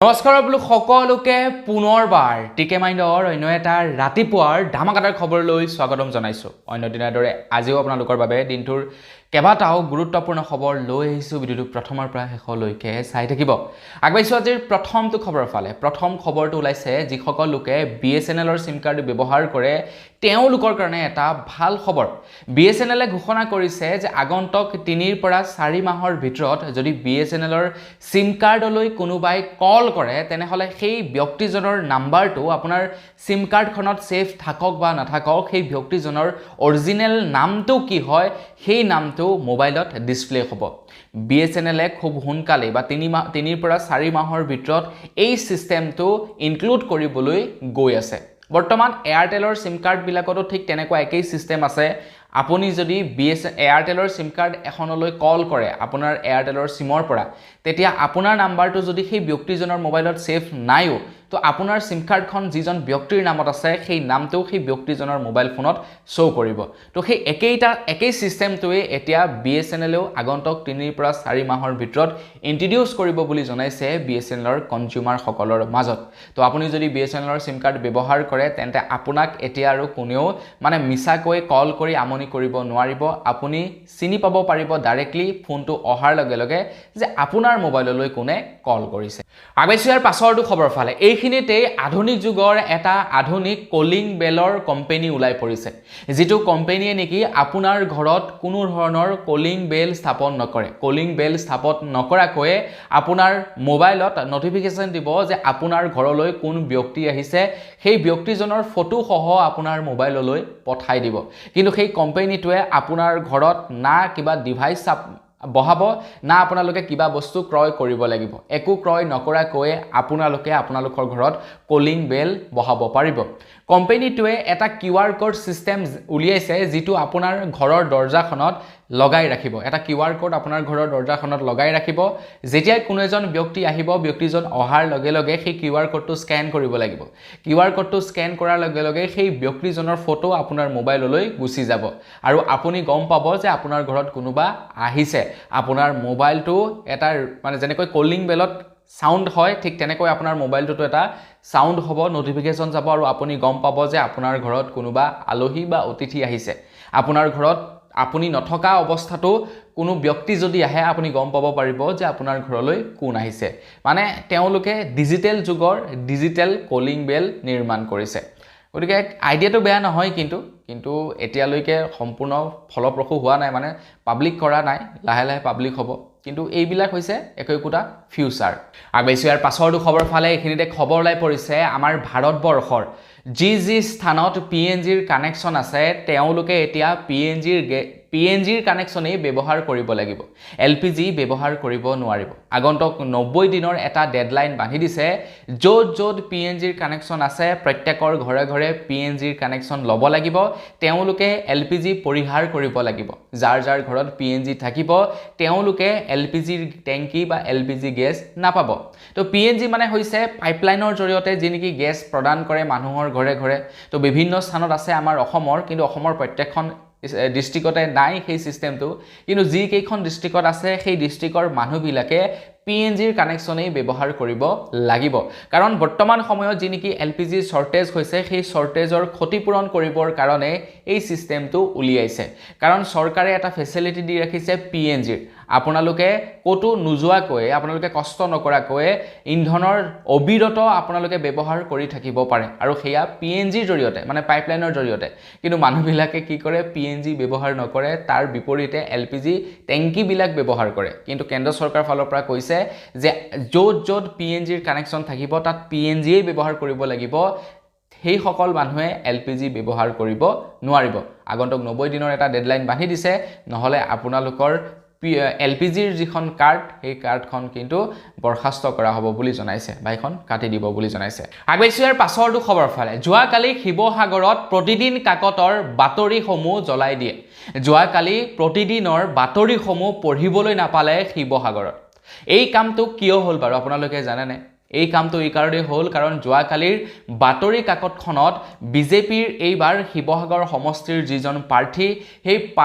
নমস্কাৰ বোলো সকলোকে পুনৰবাৰ টিকে মাইণ্ডৰ অন্য এটা ৰাতিপুৱাৰ ধামাকাদাৰ খবৰলৈ স্বাগতম জনাইছো। অন্য দিনৰ দৰে আজিও আপোনালোকৰ বাবে দিনটোৰ কেইবাটাও গুৰুত্বপূৰ্ণ খবৰ লৈ আহিছো। ভিডিঅ'টো প্ৰথমৰ পৰা শেষলৈকে চাই থাকিব। আগবাইছো আজিৰ প্ৰথমটো খবৰ ফালে। প্ৰথম খবৰটো ওলাইছে যিসকল লোকে BSNLৰ সিম কাৰ্ড ব্যৱহাৰ কৰে তেওঁলোকৰ কাৰণে এটা ভাল খবৰ। BSNLে ঘোষণা কৰিছে যে আগন্তুক 3 পৰা 4 মাহৰ ভিতৰত যদি BSNLৰ সিম কাৰ্ডলৈ কোনোবাই কল কৰে তেনেহলে সেই ব্যক্তিজনৰ নাম্বাৰটো আপোনাৰ সিম কাৰ্ডখনত সেভ থাকক বা নাথাকক সেই ব্যক্তিজনৰ অৰিজিনেল নামটো কি হয় সেই নামটো মোবাইলত ডিসপ্লে হ'ব। BSNLে খুব সোনকালে বা 3 পৰা 4 মাহৰ ভিতৰত এই সিস্টেমটো ইনক্লুড কৰিবলৈ গৈ আছে। বৰ্তমান এয়াৰটেলৰ সিম কাৰ্ড বিলাকতো ঠিক তেনেকুৱা একেই সিস্টেম আছে। আপুনি যদি এয়াৰটেলৰ সিম কাৰ্ড এখনলৈ কল কৰে আপোনাৰ এয়াৰটেলৰ সিমৰ পৰা তেতিয়া আপোনাৰ নাম্বাৰটো যদি সেই ব্যক্তিজনৰ মোবাইলত সেভ নাইও তো আপোনাৰ সিম কাৰ্ডখন যিজন ব্যক্তিৰ নামত আছে সেই নামটো সেই ব্যক্তিজনৰ মোবাইল ফোনত শো কৰিব। তো সেই একেই সিস্টেমটোৱে এতিয়া BSNLেও আগন্তুক 3 পৰা 4 মাহৰ ভিতৰত ইন্ট্ৰোডিউস কৰিব বুলি জনাইছে BSNLৰ কনজিউমাৰ সকলৰ মাজত। তো আপুনি যদি BSNLৰ সিম কাৰ্ড ব্যৱহাৰ কৰে তেন্তে আপোনাক এতিয়া আৰু কোনেও মানে মিছাকৈ কল কৰি আমনি কৰিব নোৱাৰিব। আপুনি চিনি পাব পাৰিব ডাইৰেক্টলি ফোনটো অহাৰ লগে লগে যে আপোনাৰ মোবাইললৈ কোনে কল কৰিছে। আগবাইছো ইয়াৰ পাছৰটো খবৰ ফালে। এইখিনিতে আধুনিক যুগৰ এটা আধুনিক কলিং বেলৰ কোম্পানী ওলাই পৰিছে যেটো কোম্পানীয়ে নেকি আপোনাৰ ঘৰত কোনো ধৰণৰ কলিং বেল স্থাপন নকৰে। কলিং বেল স্থাপন নকৰাকৈ আপোনাৰ মোবাইলত নটিফিকেশন দিব যে আপোনাৰ ঘৰলৈ কোন ব্যক্তি আহিছে সেই ব্যক্তিজনৰ ফটো সহ আপোনাৰ মোবাইললৈ পঠাই দিব। কিন্তু সেই কোম্পানীটোৱে আপোনাৰ ঘৰত না কিবা ডিভাইস বহাব না আপোনালোকে কিবা বস্তু ক্ৰয় কৰিব লাগিব। একো ক্ৰয় নকৰাকৈ আপোনালোকৰ ঘৰত কলিং বেল বহাব পাৰিব। কোম্পানীটোৱে এটা QR কোড সিস্টেম উলিয়াইছে যেটো আপোনাৰ ঘৰৰ দৰজাখনত লগাই ৰাখিব। এটা QR কোড আপোনাৰ ঘৰৰ দৰজাখনত লগাই ৰাখিব। যেতিয়া কোনো এজন ব্যক্তি আহিব ব্যক্তিজন অহাৰ লগে লগে সেই QR কোডটো স্ক্যান কৰিব লাগিব। QR কোডটো স্ক্যান কৰাৰ লগে লগে সেই ব্যক্তিজনৰ ফটো আপোনাৰ মোবাইললৈ গুচি যাব আৰু আপুনি গম পাব যে আপোনাৰ ঘৰত কোনোবা আহিছে। আপোনাৰ মোবাইলটো এটা মানে যেনেকৈ কলিং বেলত সাউন্ড হয় ঠিক তেনেকৈ আপোনাৰ মোবাইলটো এটা সাউন্ড হ'ব, নটিফিকেশন যাব আৰু আপুনি গম পাব যে আপোনাৰ ঘৰত কোনোবা আলহী বা অতিথি আহিছে। আপোনাৰ ঘৰত আপুনি নথকা অৱস্থাটো কোনো ব্যক্তি যদি আহে আপুনি গম পাব পাৰিব যে আপোনাৰ ঘৰলৈ কোন আহিছে। মানে তেওঁলোকে ডিজিটেল যুগৰ ডিজিটেল কলিং বেল নিৰ্মাণ কৰিছে। গতিকে আইডিয়াটো বেয়া নহয় কিন্তু এতিয়ালৈকে সম্পূৰ্ণ ফলপ্ৰসূ হোৱা নাই, মানে পাব্লিক কৰা নাই, লাহে লাহে পাব্লিক হ'ব। কিন্তু এইবিলাক হৈছে একোটা ফিউচাৰ। আগবাইছো ইয়াৰ পাছৰটো খবৰ ফালে। এইখিনিতে খবৰ ওলাই পৰিছে আমাৰ ভাৰতবৰ্ষৰ যি স্থানত PNGৰ কানেকশন আছে তেওঁলোকে এতিয়া PNGৰ কানেকশনেই ব্যৱহাৰ কৰিব লাগিব। LPG ব্যৱহাৰ কৰিব নোৱাৰিব। আগন্তুক 90 দিনৰ এটা ডেডলাইন বান্ধি দিছে। য'ত PNGৰ কানেকশন আছে প্ৰত্যেকৰ ঘৰে ঘৰে PNGৰ কানেকশন ল'ব লাগিব। তেওঁলোকে LPG পৰিহাৰ কৰিব লাগিব। যাৰ ঘৰত PNG থাকিব তেওঁলোকে LPG টেংকি বা LPG গেছ নাপাব। তো PNG মানে হৈছে পাইপলাইনৰ জৰিয়তে যি নেকি গেছ প্ৰদান কৰে মানুহৰ ঘৰে ঘৰে। তো বিভিন্ন স্থানত আছে আমাৰ অসমৰ, কিন্তু অসমৰ প্ৰত্যেকখন ডিস্ট্ৰিক্টতে নাই সেই সিস্টেমটো। কিন্তু যি কেইখন ডিস্ট্ৰিক্টত আছে সেই ডিস্ট্ৰিক্টৰ মানুহবিলাকে PNGৰ কানেকশনেই ব্যৱহাৰ কৰিব লাগিব। কাৰণ বৰ্তমান সময়ত যি নেকি LPG শৰ্টেজ হৈছে সেই শৰ্টেজৰ ক্ষতিপূৰণ কৰিবৰ কাৰণে এই সিস্টেমটো উলিয়াইছে। কাৰণ চৰকাৰে এটা ফেসিলিটি দি ৰাখিছে PNGৰ। আপোনালোকে কতো নোযোৱাকৈ আপোনালোকে কষ্ট নকৰাকৈ ইন্ধনৰ অবিৰত আপোনালোকে ব্যৱহাৰ কৰি থাকিব পাৰে আৰু সেয়া PNGৰ জৰিয়তে মানে পাইপলাইনৰ জৰিয়তে। কিন্তু মানুহবিলাকে কি কৰে PNG ব্যৱহাৰ নকৰে, তাৰ বিপৰীতে LPG টেংকি বিলাক ব্যৱহাৰ কৰে। কিন্তু কেন্দ্ৰ চৰকাৰ ফালৰ পৰা কৈছে যে য'ত PNGৰ কানেকশন থাকিব তাত PNGয়ে ব্যৱহাৰ কৰিব লাগিব। সেই সকল মানুহে LPG ব্যৱহাৰ কৰিব নোৱাৰিব। আগন্তুক 90 দিনৰ এটা ডেডলাইন বান্ধি দিছে, নহলে আপোনালোকৰ LPGৰ যিখন কাৰ্ড সেই কাৰ্ডখন কিন্তু বৰখাস্ত কৰা হ'ব বুলি জনাইছে, বাইখন কাটি দিব বুলি জনাইছে। আগবাইছো ইয়াৰ পাছৰটো খবৰ ফালে। যোৱাকালি শিৱসাগৰত প্ৰতিদিন কাকতৰ বাতৰিসমূহ জ্বলাই দিয়ে। যোৱাকালি প্ৰতিদিনৰ বাতৰিসমূহ পঢ়িবলৈ নাপালে শিৱসাগৰত। এই কামটো কিয় হ'ল বাৰু আপোনালোকে জানেনে? এই কামটো এই কাৰণে হ'ল কাৰণ যোৱাকালিৰ বাতৰি কাকতখনত বিজেপিৰ এইবাৰ শিৱসাগৰ সমষ্টিৰ যিজন প্ৰাৰ্থী সেই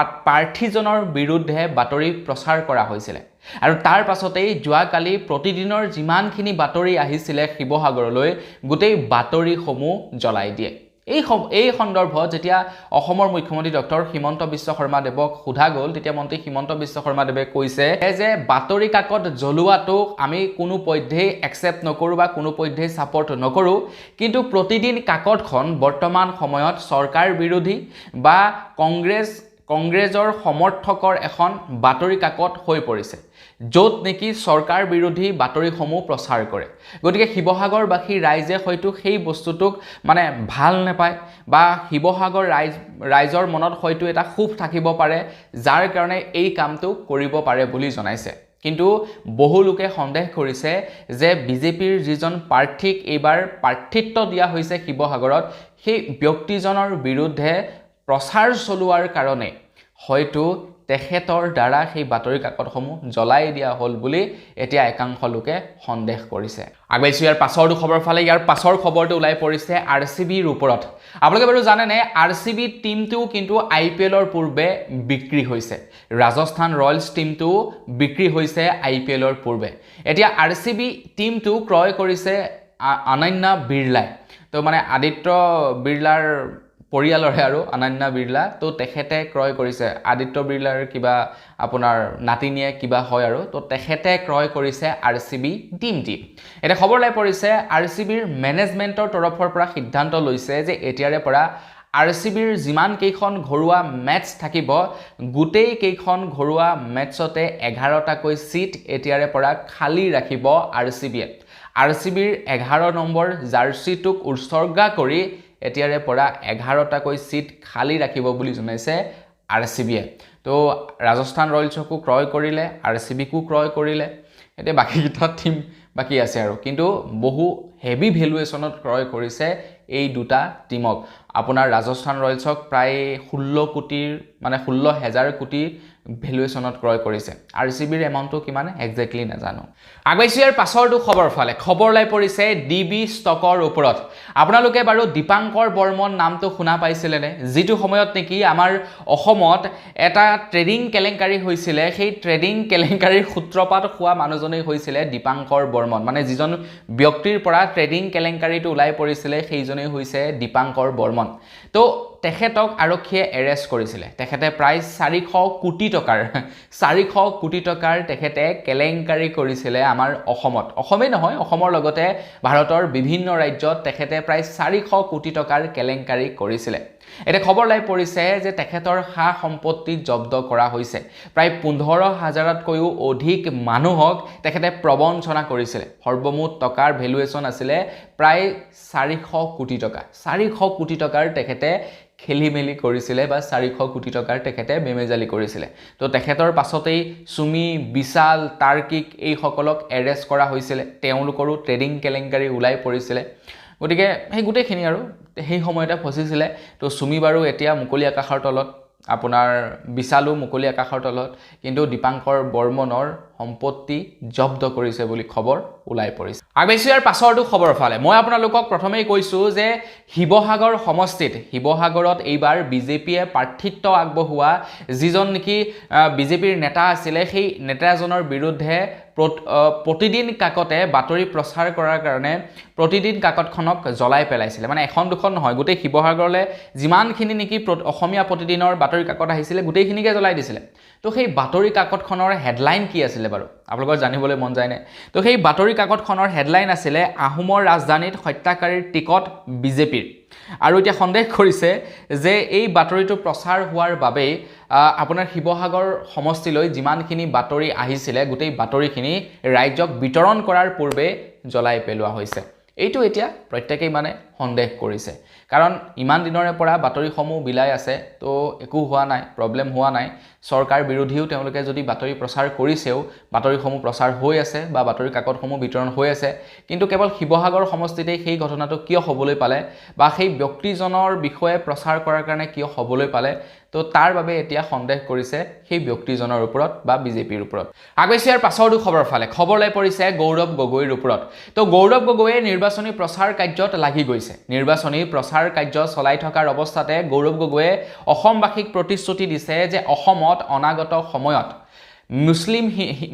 প্ৰাৰ্থীজনৰ বিৰুদ্ধে বাতৰি প্ৰচাৰ কৰা হৈছিল। আৰু তাৰ পাছতেই যোৱাকালি প্ৰতিদিনৰ যিমানখিনি বাতৰি আহিছিলে শিৱসাগৰলৈ গোটেই বাতৰিসমূহ জ্বলাই দিয়ে এই সন্দৰ্ভত যেতিয়া অসমৰ মুখ্যমন্ত্ৰী ডক্টৰ হিমন্ত বিশ্ব শৰ্মাদেৱক সোধা গ'ল তেতিয়া মন্ত্ৰী হিমন্ত বিশ্ব শৰ্মাদেৱে কৈছে যে বাতৰি কাকত জ্বলোৱাটোক আমি কোনো পধ্যেই একচেপ্ট নকৰোঁ বা কোনো পধ্যেই ছাপোৰ্ট নকৰোঁ কিন্তু প্ৰতিদিন কাকতখন বৰ্তমান সময়ত চৰকাৰ বিৰোধী বা কংগ্ৰেছৰ সমৰ্থকৰ এখন বাতৰি কাকত হৈ পৰিছে য'ত নেকি চৰকাৰ বিৰোধী বাতৰিসমূহ প্ৰচাৰ কৰে গতিকে শিৱসাগৰবাসী ৰাইজে হয়তো সেই বস্তুটোক মানে ভাল নাপায় বা শিৱসাগৰ ৰাইজৰ মনত হয়তো এটা ক্ষোভ থাকিব পাৰে যাৰ কাৰণে এই কামটো কৰিব পাৰে বুলি জনাইছে কিন্তু বহু লোকে সন্দেহ কৰিছে যে বিজেপিৰ যিজন প্ৰাৰ্থীক এইবাৰ প্ৰাৰ্থিত্ব দিয়া হৈছে শিৱসাগৰত সেই ব্যক্তিজনৰ বিৰুদ্ধে প্ৰচাৰ চলোৱাৰ কাৰণে হয়তো তেখেতৰ দ্বাৰা সেই বাতৰি কাকতসমূহ জ্বলাই দিয়া হ'ল বুলি এতিয়া একাংশ লোকে সন্দেহ কৰিছে আগবাইছো ইয়াৰ পাছৰটো খবৰ ফালে ইয়াৰ পাছৰ খবৰটো ওলাই পৰিছে আৰচিবিৰ ওপৰত আপোনালোকে বাৰু জানেনে আৰচিবি টিমটো কিন্তু আইপিএলৰ পূৰ্বে বিক্ৰী হৈছে ৰাজস্থান ৰয়েলছ টিমটো বিক্ৰী হৈছে আইপিএলৰ পূৰ্বে এতিয়া আৰচিবি টিমটো ক্ৰয় কৰিছে অনন্যা বিৰলাই তো মানে আদিত্য বিৰলাৰ পৰিয়ালৰে আৰু অনন্যা বিৰলা তো তেখেতে ক্ৰয় কৰিছে আদিত্য বিৰলাৰ কিবা আপোনাৰ নাতিনিয়ে কিবা হয় আৰু তো তেখেতে ক্ৰয় কৰিছে আৰচিবি টিমটি এটা খবৰ লাই পৰিছে আৰচিবিৰ মেনেজমেণ্টৰ তৰফৰ পৰা সিদ্ধান্ত লৈছে যে এতিয়াৰে পৰা আৰচিবিৰ যিমান কেইখন ঘৰুৱা মেটচ থাকিব গোটেই কেইখন ঘৰুৱা মেটচতে 11টাকৈ সিট এতিয়াৰে পৰা খালী ৰাখিব আৰচিবিয়ে আৰচিবিৰ 11 নম্বৰ জাৰ্চিটোক উৎসৰ্গা কৰি এতিয়াৰে পৰা 11টাকৈ সিট খালী ৰাখিব বুলি জনাইছে আৰচিবিয়ে তো ৰাজস্থান ৰয়েলছকো ক্ৰয় কৰিলে আৰচিবিকো ক্ৰয় কৰিলে এতিয়া বাকি কিটা টিম বাকি আছে আৰু কিন্তু বহু হেভি ভ্যালুৱেশনত ক্ৰয় কৰিছে এই দুটা টিমক আপোনাৰ ৰাজস্থান ৰয়েলছক প্ৰায় 16,000 কোটি ভ্যালুৱেশনত ক্ৰয় কৰিছে আৰচিবিৰ এমাউণ্টটো কিমান এক্স্যাক্টলি নাজানো আগবাইছো ইয়াৰ পাছৰটো খবৰ ফালে খবৰ লাই পৰিছে ডিবি ষ্টকৰ ওপৰত আপোনালোকে বাৰু দীপাংকৰ বৰ্মন নামটো শুনা পাইছিলেনে যিটো সময়ত নেকি আমাৰ অসমত এটা ট্ৰেডিং কেলেংকাৰী হৈছিল সেই ট্ৰেডিং কেলেংকাৰীৰ সূত্ৰপাত হোৱা মানুহজনেই হৈছিল দীপাংকৰ বৰ্মন মানে যিজন ব্যক্তিৰ পৰা ট্ৰেডিং কেলেংকাৰীটো ওলাই পৰিছিল সেইজনেই হৈছে দীপাংকৰ বৰ্মন তো তেখেতক আৰক্ষীয়ে এৰেষ্ট কৰিছিল তেখেতে প্ৰায় 400 কোটি টকাৰ তেখেতে কেলেংকাৰী কৰিছিল আমাৰ অসমেই নহয় অসমৰ লগতে ভাৰতৰ বিভিন্ন ৰাজ্যত তেখেতে প্ৰায় 400 কোটি টকাৰ কেলেংকাৰী কৰিছিল এটা খবৰ লাই পৰিছে যে তেখেতৰ হা সম্পত্তি জব্দ কৰা হৈছে প্ৰায় 15,000তকৈও অধিক মানুহক তেখেতে প্ৰবঞ্চনা কৰিছিল সৰ্বমুঠ টকাৰ ভ্যালুৱেশন আছিল প্ৰায় 400 কোটি টকাৰ তেখেতে খেলিমেলি কৰিছিল বা 400 কোটি টকাৰ তেখেতে বেমেজালি কৰিছিল তো তেখেতৰ পাছতেই সুমি বিশাল তাৰ্কিক এই সকলক এৰেষ্ট কৰা হৈছিল তেওঁলোকৰো ট্ৰেডিং কেলেংকাৰী ওলাই পৰিছিল গতিকে সেই গুটেখিনি আৰু সেই সময়তে ফচিছিলে তো সুমি বাৰু এতিয়া মুকলি আকাশৰ তলত আপোনাৰ বিশালু মুকলি আকাশৰ তলত কিন্তু দীপাংকৰ বৰ্মনৰ সম্পত্তি জব্দ কৰিছে বুলি খবৰ ওলাই পৰিছে আগবাইছো ইয়াৰ পাছৰটো খবৰ ফালে মই আপোনালোকক প্ৰথমেই কৈছো যে শিৱসাগৰ সমষ্টিত শিৱসাগৰত এইবাৰ বিজেপিয়ে প্ৰাৰ্থিত্ব আগবঢ়োৱা যিজন নেকি বিজেপিৰ নেতা আছিল সেই নেতাজনৰ বিৰুদ্ধে প্ৰতিদিন কাকতে বাতৰি প্ৰচাৰ কৰাৰ কাৰণে প্ৰতিদিন কাকতখনক জ্বলাই পেলাইছিল মানে এখন দুখন নহয় গোটেই শিৱসাগৰলৈ যিমানখিনি নেকি অসমীয়া প্ৰতিদিনৰ বাতৰি কাকত আহিছিল গোটেইখিনিকে জ্বলাই দিছিল তো সেই বাতৰি কাকতখনৰ হেডলাইন কি আছিল বাৰু আপোনালোকৰ জানিবলৈ মন যায় নে তো সেই বাতৰি কাকতখনৰ হেডলাইন আছিল আহোমৰ ৰাজধানীত হত্যাকাৰীৰ টিকট বিজেপিৰ আৰু এতিয়া সন্দেহ কৰিছে যে এই বাতৰিটো প্ৰচাৰ হোৱাৰ বাবে আপোনাৰ শিৱসাগৰ সমষ্টিলৈ যিমানখিনি বাতৰি আহিছিল গোটেই বাতৰিখিনি ৰাইজক বিতৰণ কৰাৰ পূৰ্বে জ্বলাই পেলোৱা হৈছে এইটো এতিয়া প্ৰত্যেকই মানে সন্দেহ কৰিছে কাৰণ ইমান দিনৰে পৰা বাতৰিসমূহ বিলাই আছে তো একো হোৱা নাই প্ৰবলেম হোৱা নাই সৰকাৰ বিৰোধীও তেওঁলোকে যদি বাতৰি প্ৰচাৰ কৰিছেও বাতৰিসমূহ প্ৰচাৰ হৈ আছে বা বাতৰি কাকতসমূহ বিতৰণ হৈ আছে কিন্তু কেৱল শিৱসাগৰ সমষ্টিতে সেই ঘটনাটো কিয় হ'বলৈ পালে বা সেই ব্যক্তিজনৰ বিষয়ে প্ৰচাৰ কৰাৰ কাৰণে কিয় হ'বলৈ পালে তো তাৰ বাবে এতিয়া সন্দেহ কৰিছে সেই ব্যক্তিজনৰ ওপৰত বা বিজেপিৰ ওপৰত আগবাইছো ইয়াৰ পাছৰটো খবৰ ফালে খবৰ লাই পৰিছে গৌৰৱ গগৈৰ ওপৰত তো গৌৰৱ গগৈয়ে নিৰ্বাচনী প্ৰচাৰ কাৰ্যত লাগি গৈছে নিৰ্বাচনী প্ৰচাৰ কাৰ্য চলাই থকাৰ অৱস্থাতে গৌৰৱ গগৈয়ে অসমবাসীক প্ৰতিশ্ৰুতি দিছে যে অসমত অনাগত সময়ত মুছলিম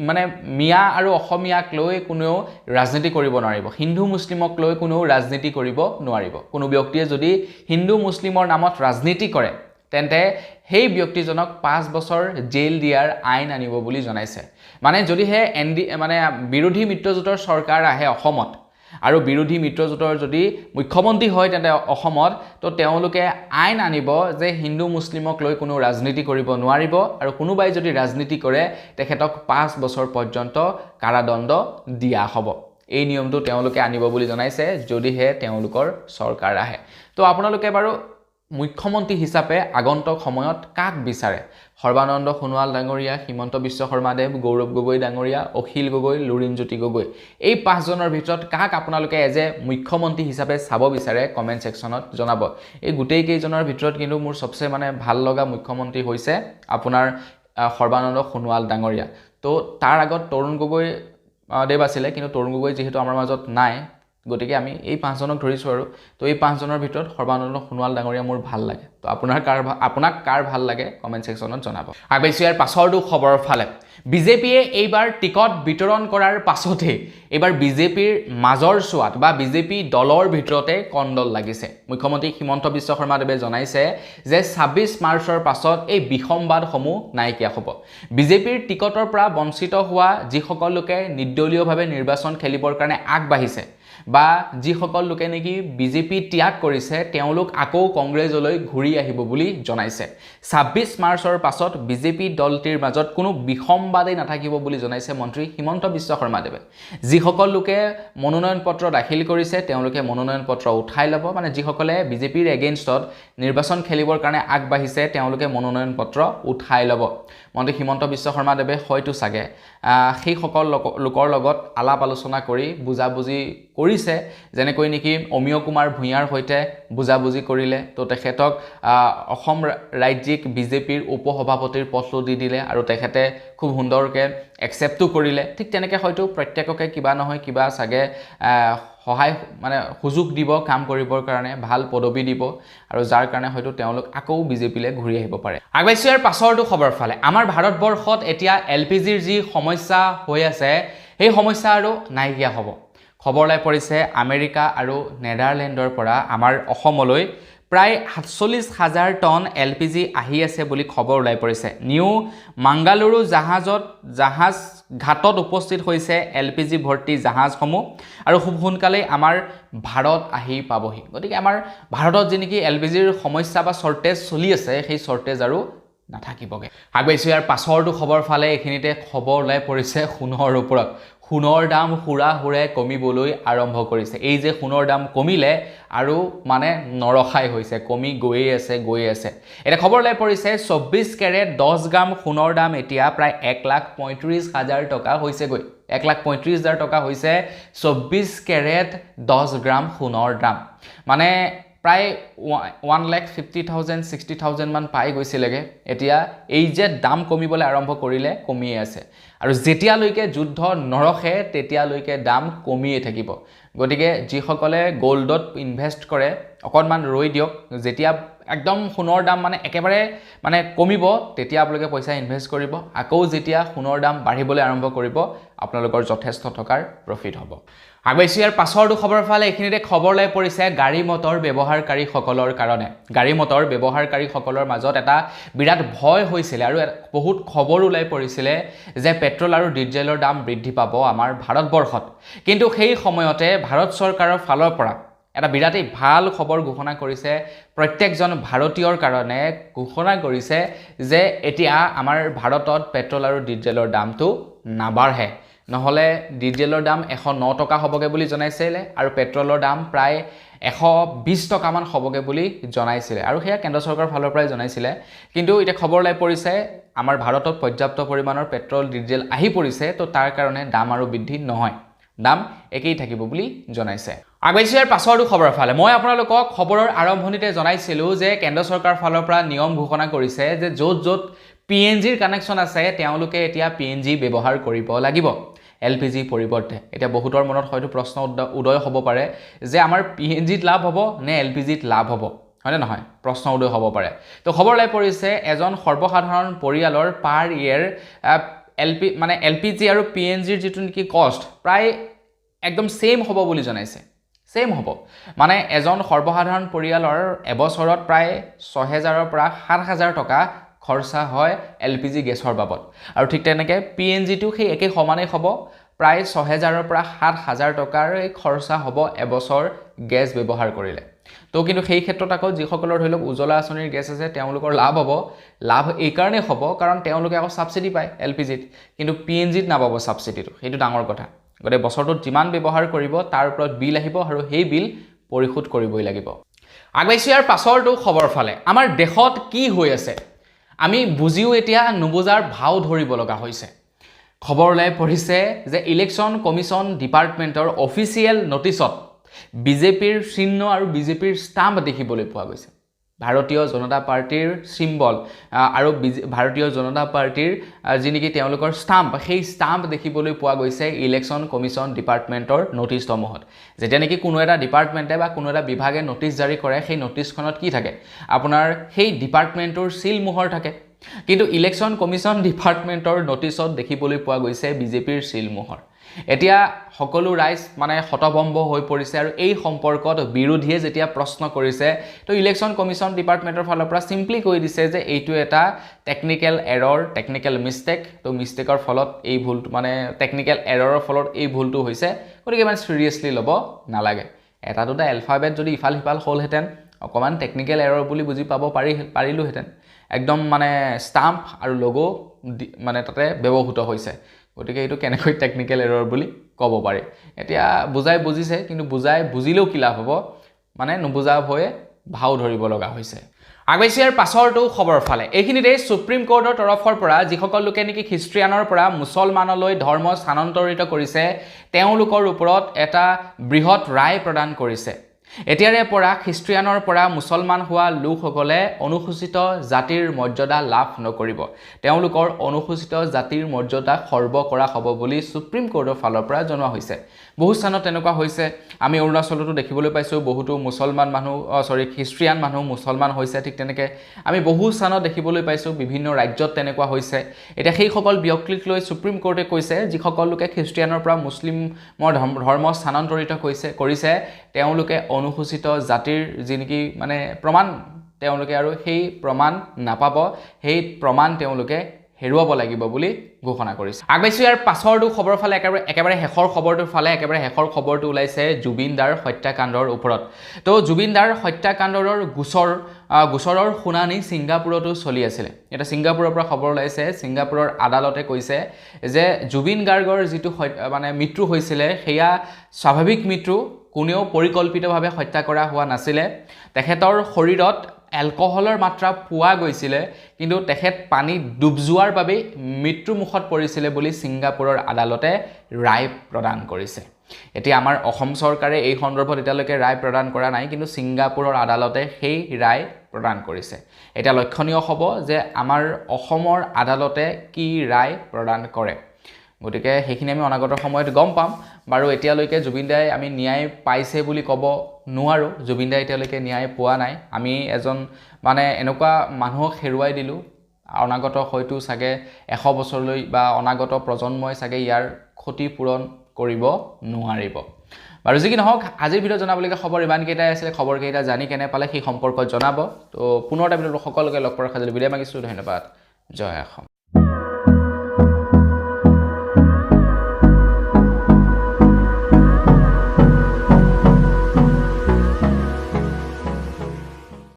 মানে মিয়া আৰু অসমীয়াক লৈ কোনেও ৰাজনীতি কৰিব নোৱাৰিব হিন্দু মুছলিমক লৈ কোনেও ৰাজনীতি কৰিব নোৱাৰিব কোনো ব্যক্তিয়ে যদি হিন্দু মুছলিমৰ নামত ৰাজনীতি কৰে তেন্তে সেই ব্যক্তিজনক 5 বছৰ জেল দিয়াৰ আইন আনিব বুলি জনাইছে মানে যদিহে মানে বিৰোধী মিত্ৰজোঁটৰ চৰকাৰ আহে অসমত আৰু বিৰোধী মিত্ৰজোঁটৰ যদি মুখ্যমন্ত্ৰী হয় তেন্তে অসমত তো তেওঁলোকে আইন আনিব যে হিন্দু মুছলিমক লৈ কোনো ৰাজনীতি কৰিব নোৱাৰিব আৰু কোনোবাই যদি ৰাজনীতি কৰে তেখেতক 5 বছৰ পৰ্যন্ত কাৰাদণ্ড দিয়া হ'ব এই নিয়মটো তেওঁলোকে আনিব বুলি জনাইছে যদিহে তেওঁলোকৰ চৰকাৰ আহে তো আপোনালোকে বাৰু মুখ্যমন্ত্ৰী হিচাপে আগন্তুক সময়ত কাক বিচাৰে সৰ্বানন্দ সোণোৱাল ডাঙৰীয়া হিমন্ত বিশ্ব শৰ্মাদেৱ গৌৰৱ গগৈ ডাঙৰীয়া অখিল গগৈ লুৰিণজ্যোতি গগৈ এই 5 জনৰ ভিতৰত কাক আপোনালোকে এজ এ মুখ্যমন্ত্ৰী হিচাপে চাব বিচাৰে কমেন্ট সেকশনত জনাব এই গোটেই কেইজনৰ ভিতৰত কিন্তু মোৰ সবচে মানে ভাল লগা মুখ্যমন্ত্ৰী হৈছে আপোনাৰ সৰ্বানন্দ সোণোৱাল ডাঙৰীয়া তো তাৰ আগত তৰুণ গগৈ দেৱ আছিলে কিন্তু তৰুণ গগৈ যেহেতু আমাৰ মাজত নাই গতিকে আমি এই 5 জনক ধৰিছো আৰু তো এই 5 জনৰ ভিতৰত সৰ্বানন্দ সোণোৱাল ডাঙৰীয়া মোৰ ভাল লাগে তো আপোনাক কাৰ ভাল লাগে কমেন্ট সেকশনত জনাব আগবাইছো ইয়াৰ পাছৰটো খবৰৰ ফালে বিজেপিয়ে এইবাৰ টিকট বিতৰণ কৰাৰ পাছতে এইবাৰ বিজেপিৰ মাজৰ সোৱাত বা বিজেপি দলৰ ভিতৰতে কণ্ডল লাগিছে মুখ্যমন্ত্ৰী হিমন্ত বিশ্ব শৰ্মাদেৱে জনাইছে যে 26 মাৰ্চৰ পাছত এই বিসম্বাদসমূহ নাইকিয়া হ'ব বিজেপিৰ টিকটৰ পৰা বঞ্চিত হোৱা যিসকল লোকে নিৰ্দলীয়ভাৱে নিৰ্বাচন খেলিবৰ কাৰণে আগবাঢ়িছে বা যিসকল লোকে নেকি বিজেপি ত্যাগ কৰিছে তেওঁলোক আকৌ কংগ্ৰেছলৈ ঘূৰি আহিব বুলি জনাইছে 26 মাৰ্চৰ পাছত বিজেপি দলটিৰ মাজত কোনো বিসম্বাদেই নাথাকিব বুলি জনাইছে মন্ত্ৰী হিমন্ত বিশ্ব শৰ্মাদেৱে যিসকল লোকে মনোনয়ন পত্ৰ দাখিল কৰিছে তেওঁলোকে মনোনয়ন পত্ৰ উঠাই ল'ব মানে যিসকলে বিজেপিৰ এগেইনষ্টত নিৰ্বাচন খেলিবৰ কাৰণে আগবাঢ়িছে তেওঁলোকে মনোনয়ন পত্ৰ উঠাই ল'ব মন্ত্ৰী হিমন্ত বিশ্ব শৰ্মাদেৱে হয়তো সাগে সেই সকল লোকৰ লগত আলাপ আলোচনা কৰি বুজাবুজি কৰিছে যেনেকৈ নেকি অমিয় কুমাৰ ভূঞাৰ হৈতে বুজাবুজি কৰিলে তো তেখেতক অসম ৰাজ্যিক বিজেপিৰ উপসভাপতিৰ পদটো দি দিলে আৰু তেখেতে খুব সুন্দৰকৈ একচেপ্টটো কৰিলে ঠিক তেনেকৈ হয়তো প্ৰত্যেককে কিবা নহয় কিবা সাগে সহায় মানে সুযোগ দিব কাম কৰিবৰ কাৰণে ভাল পদবী দিব আৰু যাৰ কাৰণে হয়তো তেওঁলোক আকৌ বিজেপিলৈ ঘূৰি আহিব পাৰে আগবাইছো ইয়াৰ পাছৰটো খবৰ ফালে আমাৰ ভাৰতবৰ্ষত এতিয়া এলপিজিৰ যি সমস্যা হৈ আছে সেই সমস্যা আৰু নাইকিয়া হ'ব খবৰ লাই পৰিছে আমেৰিকা আৰু নেদাৰলেণ্ডৰ পৰা আমাৰ অসমলৈ প্ৰায় ৪৭,০০০ টন এলপিজি আহি আছে বুলি খবৰ ওলাই পৰিছে নিউ মাংগালুৰু জাহাজ ঘাটত উপস্থিত হৈছে এলপিজি ভৰ্তি জাহাজসমূহ আৰু খুব সোনকালে আমাৰ ভাৰত আহি পাবহি গতিকে আমাৰ ভাৰতত যি নেকি এলপিজিৰ সমস্যা বা শৰ্টেজ চলি আছে সেই শৰ্টেজ আৰু নাথাকিবগে আগবাইছো ইয়াৰ পাছৰটো খবৰ ফালে এইখিনিতে খবৰ ওলাই পৰিছে সোণৰ ওপৰত সোণৰ দাম হুৰা হুৰে কমিবলৈ আৰম্ভ কৰিছে এই যে সোণৰ দাম কমিলে আৰু মানে নৰখাই হৈছে কমি গৈয়ে আছে এটা খবৰ ওলাই পৰিছে 24 কেৰেট 10 গ্ৰাম সোণৰ দাম এতিয়া প্ৰায় 1,35,000 টকা হৈছে গৈ 1,35,000 টকা হৈছে 24 কেৰেট 10 গ্ৰাম সোণৰ দাম মানে প্ৰায় 1,50,000 60,000 মান পাই গৈছিলেগে এতিয়া এই যে দাম কমিবলৈ আৰম্ভ কৰিলে কমিয়ে আছে আৰু যেতিয়ালৈকে যুদ্ধ নৰখে তেতিয়ালৈকে দাম কমিয়ে থাকিব গতিকে যিসকলে গোল্ডত ইনভেষ্ট কৰে অকণমান ৰৈ দিয়ক যেতিয়া একদম সোণৰ দাম মানে একেবাৰে মানে কমিব তেতিয়া আপোনালোকে পইচা ইনভেষ্ট কৰিব আকৌ যেতিয়া সোণৰ দাম বাঢ়িবলৈ আৰম্ভ কৰিব আপোনালোকৰ যথেষ্ট টকাৰ প্ৰফিট হ'ব আগবাইছো ইয়াৰ পাছৰটো খবৰ ফালে এইখিনিতে খবৰ লাই পৰিছে গাড়ী মটৰ ব্যৱহাৰকাৰীসকলৰ কাৰণে গাড়ী মটৰ ব্যৱহাৰকাৰীসকলৰ মাজত এটা বিৰাট ভয় হৈছিল আৰু বহুত খবৰ ওলাই পৰিছিল যে পেট্ৰল আৰু ডিজেলৰ দাম বৃদ্ধি পাব আমাৰ ভাৰতবৰ্ষত কিন্তু সেই সময়তে ভাৰত চৰকাৰৰ ফালৰ পৰা এটা বিৰাটেই ভাল খবৰ ঘোষণা কৰিছে প্ৰত্যেকজন ভাৰতীয়ৰ কাৰণে ঘোষণা কৰিছে যে এতিয়া আমাৰ ভাৰতত পেট্ৰল আৰু ডিজেলৰ দামটো নাবাঢ়ে নহলে ডিজেলৰ দাম 109 টকা হ'বগে বুলি জনাইছিল আৰু পেট্ৰলৰ দাম প্ৰায় 120 টকা মান হ'বগে বুলি জনাইছিল আৰু হেয়া কেন্দ্ৰ চৰকাৰৰ ফালৰ পৰাই জনাইছিল কিন্তু এটা খবৰ লাই পৰিছে আমাৰ ভাৰতত পৰ্যাপ্ত পৰিমাণৰ পেট্ৰল ডিজেল আহি পৰিছে তো তাৰ কাৰণে দাম আৰু বৃদ্ধি নহয় দাম একেই থাকিব বুলি জনাইছে আগবাইছো ইয়াৰ পাছৰটো খবৰ ফালে মই আপোনালোকক খবৰৰ আৰম্ভণিতে জনাইছিলো যে কেন্দ্ৰ চৰকাৰৰ ফালৰ পৰা নিয়ম ঘোষণা কৰিছে যে য'ত পিএনজিৰ কানেকশ্যন আছে তেওঁলোকে এতিয়া পিএনজি ব্যৱহাৰ কৰিব লাগিব এলপিজি পৰিৱৰ্তে এটা বহুতৰ মনত হয়তো প্ৰশ্ন উদয় হ'ব পাৰে যে আমাৰ পিএনজিত লাভ হ'ব নে এলপিজিত লাভ হ'ব হয়নে নহয় প্ৰশ্ন উদয় হ'ব পাৰে তো খবৰ লাই পৰিছে এজন সৰ্বসাধাৰণ পৰিয়ালৰ পাৰ ইয়াৰ LPG আৰু PNGৰ যিটো নেকি কষ্ট প্ৰায় একদম সেম হ'ব বুলি জনাইছে সেম হ'ব মানে এজন সৰ্বসাধাৰণ পৰিয়ালৰ এবছৰত প্ৰায় 6000ৰ পৰা 7000 টকা খৰচা হয় LPG গেছৰ বাবদ আৰু ঠিক তেনেকৈ PNGটো সেই একে সমানেই হ'ব প্ৰায় 6000ৰ পৰা 7000 টকাৰ খৰচা হ'ব এবছৰ গেছ ব্যৱহাৰ কৰিলে তো কিন্তু সেই ক্ষেত্ৰত আকৌ যিসকলৰ ধৰি লওক উজ্জ্বলা আঁচনিৰ গেছ আছে তেওঁলোকৰ লাভ হ'ব লাভ এই কাৰণে হ'ব কাৰণ তেওঁলোকে আকৌ সাবসিডি পায় LPGত কিন্তু PNGত নাপাব সাবসিডিটো সেইটো ডাঙৰ কথা গতে বছৰটোত যিমান ব্যৱহাৰ কৰিব তাৰ ওপৰত বিল আহিব আৰু সেই বিল পৰিশোধ কৰিবই লাগিব আগবাইছো ইয়াৰ পাছৰটো খবৰ ফালে আমাৰ দেশত কি হৈ আছে আমি বুজিও এতিয়া নুবুজাৰ ভাও ধৰিব লগা হৈছে খবৰ ওলাই পৰিছে যে ইলেকশ্যন কমিশ্যন ডিপাৰ্টমেণ্টৰ অফিচিয়েল নটিছত বিজেপিৰ চিহ্ন আৰু বিজেপিৰ ষ্টাম্প দেখিবলৈ পোৱা গৈছে ভাৰতীয় জনতা পাৰ্টিৰ সিম্বল আৰু ভাৰতীয় জনতা পাৰ্টিৰ যি নেকি তেওঁলোকৰ ষ্টাম্প সেই ষ্টাম্প দেখিবলৈ পোৱা গৈছে ইলেকশ্যন কমিশ্যন ডিপাৰ্টমেণ্টৰ নটিছসমূহত যেতিয়া নেকি কোনো এটা ডিপাৰ্টমেণ্টে বা কোনো এটা বিভাগে নটিছ জাৰি কৰে সেই নটিছখনত কি থাকে আপোনাৰ সেই ডিপাৰ্টমেণ্টৰ সিল মোহৰ থাকে কিন্তু ইলেকশ্যন কমিশ্যন ডিপাৰ্টমেণ্টৰ নটিছত দেখিবলৈ পোৱা গৈছে বিজেপিৰ সিল মোহৰ এতিয়া সকলো ৰাইজ মানে হতভম্ব হৈ পৰিছে আৰু এই সম্পৰ্কত বিৰোধীয়ে যেতিয়া প্ৰশ্ন কৰিছে তো ইলেকশ্যন কমিশ্যন ডিপাৰ্টমেণ্টৰ ফালৰ পৰা সিম্পলি কৈ দিছে যে এইটো এটা টেকনিক্যাল এৰৰ টেকনিক্যাল মিষ্টেক তো মিষ্টেকৰ ফলত এই ভুল মানে টেকনিক্যাল এৰৰৰ ফলত এই ভুলটো হৈছে গতিকে মানে সিৰিয়াসলি ল'ব নালাগে এটা দুটা এলফাবেট যদি ইফাল সিফাল হ'লহেঁতেন অকমান টেকনিক্যাল এৰৰ বুলি বুজি পাব পাৰিলোহেঁতেন একদম মানে ষ্টাম্প আৰু লোগো মানে তাতে ব্যৱহৃত হৈছে গতিকে এইটো কেনেকৈ টেকনিক্যাল এৰৰ বুলি ক'ব পাৰি এতিয়া বুজাই বুজিছে কিন্তু বুজিলেও কি লাভ হ'ব মানে নুবুজা হৈয়ে ভাও ধৰিব লগা হৈছে আগবাইছো ইয়াৰ পাছৰটো খবৰ ফালে এইখিনিতে সুপ্ৰিম কোৰ্টৰ তৰফৰ পৰা যিসকল লোকে নেকি খ্ৰীষ্টিয়ানৰ পৰা মুছলমানলৈ ধৰ্ম স্থানান্তৰিত কৰিছে তেওঁলোকৰ ওপৰত এটা বৃহৎ ৰায় প্ৰদান কৰিছে এতিয়াৰে পৰা খ্ৰীষ্টিয়ানৰ পৰা মুছলমান হোৱা লোকসকলে অনুসূচিত জাতিৰ মৰ্যাদা লাভ নকৰিব তেওঁলোকৰ অনুসূচিত জাতিৰ মৰ্যাদা খৰ্ব কৰা হ'ব বুলি সুপ্ৰিম কোৰ্টৰ ফালৰ পৰা জনোৱা হৈছে বহু স্থানত তেনেকুৱা হৈছে আমি অৰুণাচলতো দেখিবলৈ পাইছো বহুতো মুছলমান মানুহ খ্ৰীষ্টিয়ান মানুহ মুছলমান হৈছে ঠিক তেনেকে আমি বহু স্থানত দেখিবলৈ পাইছো বিভিন্ন ৰাজ্যত তেনেকুৱা হৈছে এটা সেইসকল ব্যক্তিক লৈ সুপ্ৰিম কোৰ্টে কৈছে যিসকল লোকে খ্ৰীষ্টিয়ানৰ পৰা মুছলিমৰ ধৰ্ম স্থানান্তৰিত কৰিছে তেওঁলোকে অনুসূচিত জাতিৰ যি নেকি মানে প্ৰমাণ তেওঁলোকে আৰু সেই প্ৰমাণ নাপাব সেই প্ৰমাণ তেওঁলোকে হেৰুৱাব লাগিব বুলি ঘোষণা কৰিছে আগবাইছো ইয়াৰ পাছৰটো খবৰ ফালে একেবাৰে শেষৰ খবৰটোৰ ফালে একেবাৰে শেষৰ খবৰটো ওলাইছে জুবিন দাৰ হত্যাকাণ্ডৰ ওপৰত তো জুবিন দাৰ হত্যাকাণ্ডৰ গোচৰৰ শুনানি ছিংগাপুৰতো চলি আছিল এটা ছিংগাপুৰৰ পৰা খবৰ ওলাইছে ছিংগাপুৰৰ আদালতে কৈছে যে জুবিন গাৰ্গৰ যিটো মানে মৃত্যু হৈছিল সেয়া স্বাভাৱিক মৃত্যু কোনেও পৰিকল্পিতভাৱে হত্যা কৰা হোৱা নাছিল তেখেতৰ শৰীৰত এলকহলৰ মাত্ৰা পোৱা গৈছিল কিন্তু তেখেত পানী ডুব যোৱাৰ বাবে মৃত্যু মুখত পৰিছিল বুলি ছিংগাপুৰৰ আদালতে ৰায় প্ৰদান কৰিছে এতিয়া আমাৰ অসম চৰকাৰে এই সন্দৰ্ভত এতিয়ালৈকে ৰায় প্ৰদান কৰা নাই কিন্তু ছিংগাপুৰৰ আদালতে সেই ৰায় প্ৰদান কৰিছে এটা লক্ষণীয় হ'ব যে আমাৰ অসমৰ আদালতে কি ৰায় প্ৰদান কৰে গতিকে সেইখিনি আমি অনাগত সময়ত গম পাম বাৰু এতিয়ালৈকে জুবিন দাই আমি ন্যায় পাইছে বুলি ক'ব নোৱাৰো জুবিন দাই এতিয়ালৈকে ন্যায় পোৱা নাই আমি এজন মানে এনেকুৱা মানুহক হেৰুৱাই দিলো অনাগত হয়তো সাগে 100 বছৰলৈ বা অনাগত প্ৰজন্মই সাগে ইয়াৰ ক্ষতি পূৰণ কৰিব নোৱাৰিব বাৰু যি কি নহওক আজিৰ ভিডিঅ জনাবলগীয়া খবৰ ইমান কেইটাই আছিল খবৰ কেইটা জানি কেনে পালে সেই সম্পৰ্কত জনাব তো পুনৰ এটা ভিডিঅ সকলোকে লগ পোৱাৰ খাজলি বিদায় মাগিছো ধন্যবাদ জয় অসম